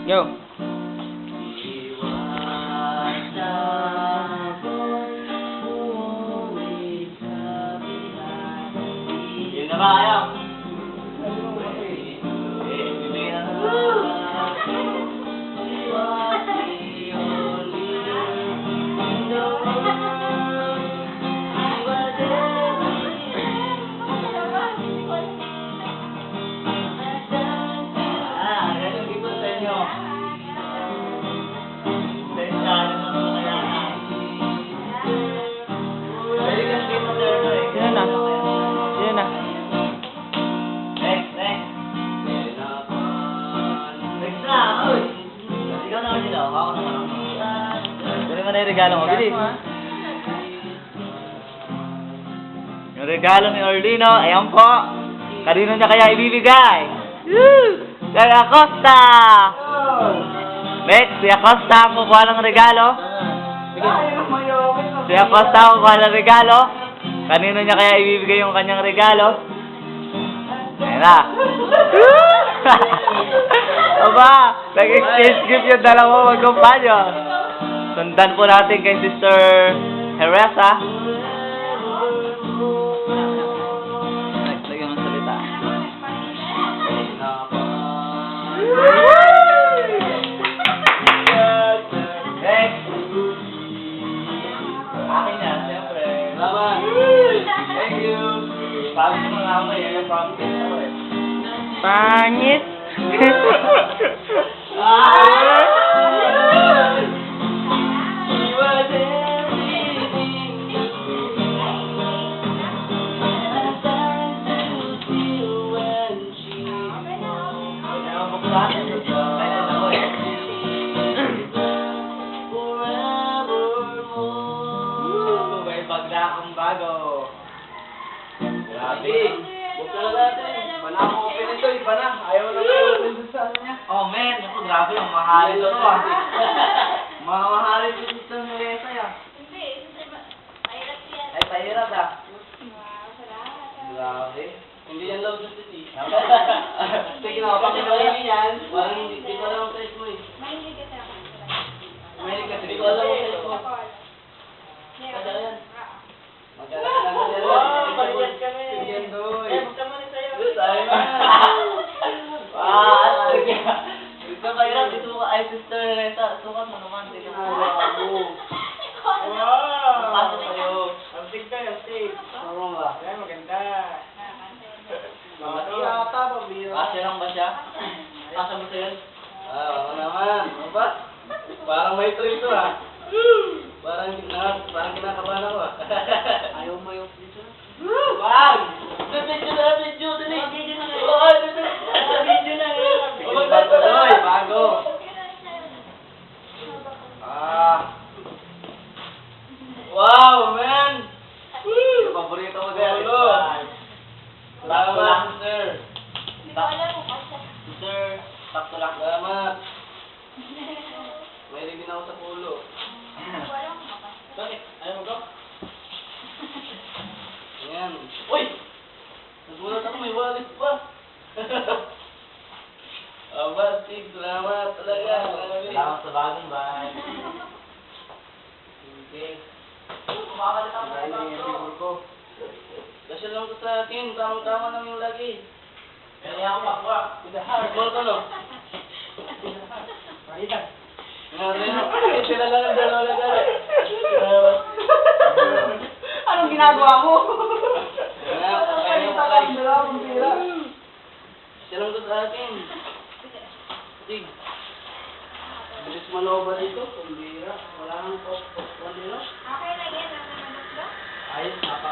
Go. Yun na ba ayaw? Sino na? Sino na? Next na! Uy! Ikaw naman sila. Ako naman ako. Kunin mo na yung regalo mo. Bilis. Yung regalo ni Orlino, ayan po. Kanino niya kaya ibibigay? Woo! Kay Acosta! Next, si Acosta ang kukuha ng regalo. Si Acosta ang kukuha ng regalo. Kanino niya kaya ibibigay yung kanyang regalo? Ayan na. Aba, nag-exchange gift yung dalawa magkumpanyo. Sundan po natin kay Sister Heresa. Lagyan ng salita. Next! Akin yan, siyempre. Salamat! Thank you! Promise mo nga ako eh. Promise ako eh. Pangit. May bagla akong bago. Grabe. Bukla na natin. Manang open ito. Iba na. Ayaw na open doon sa ano niya. Oh man. Ako grabe. Ang mahalin ito ah. Mamahalin ito sa Melesa ah. Ay, pahirap ah. Grabe. Hindi yan love sa city. Sige na, pag kinawin yan, parang hindi ko alam ang size mo eh. Mahilig kasi, hindi ko alam ang size mo. Madala yan. Magkala ka naman yan. Wow, pagyan kami. Pagyan doy. Eh, magkamali sa'yo. Sa'yo na. Sige. Gusto ka hirap, isuka. Ay, Sister Reza, sukat mo naman. Tignan mo. Wow! Pasok sa'yo. Ang tig ka, ang tig. Ano ba? Ay, maganda. Kasya lang ba siya? Kasya mo sa'yo? Ako naman. Ano ba? Parang may thrill to ah. Parang kinakabahan ako ah. Ayaw mo yung video? Wag! Video na! Video na! Video na! Video na! Bago! Bago! Wow, man! Yung paborito ko dyan. Salamat, sister. Sister, sakto lang. Salamat. May rin ako sa pulo. Bakit? Ayaw mo ko? Ayan. Uy! Nagulat ako, may wallet pa. Bastig, salamat talaga. Salamat sa bagong bahay. Okay. Kumakalit ako sa bagong ko. Kasi lang ko sa akin, tamang-tama lang yung lagi. Kaya ako makuha. Small ka no? Palitan. Sila lang ang dalawa na gala. Anong ginagawa mo? Palitan lang dalawa kung sila. Sila lang ko sa akin. Sig. Bilis maloba dito, kumbira. Wala nang pop-pop. Okay na yan, nasa nabot ba? Ayos, napa.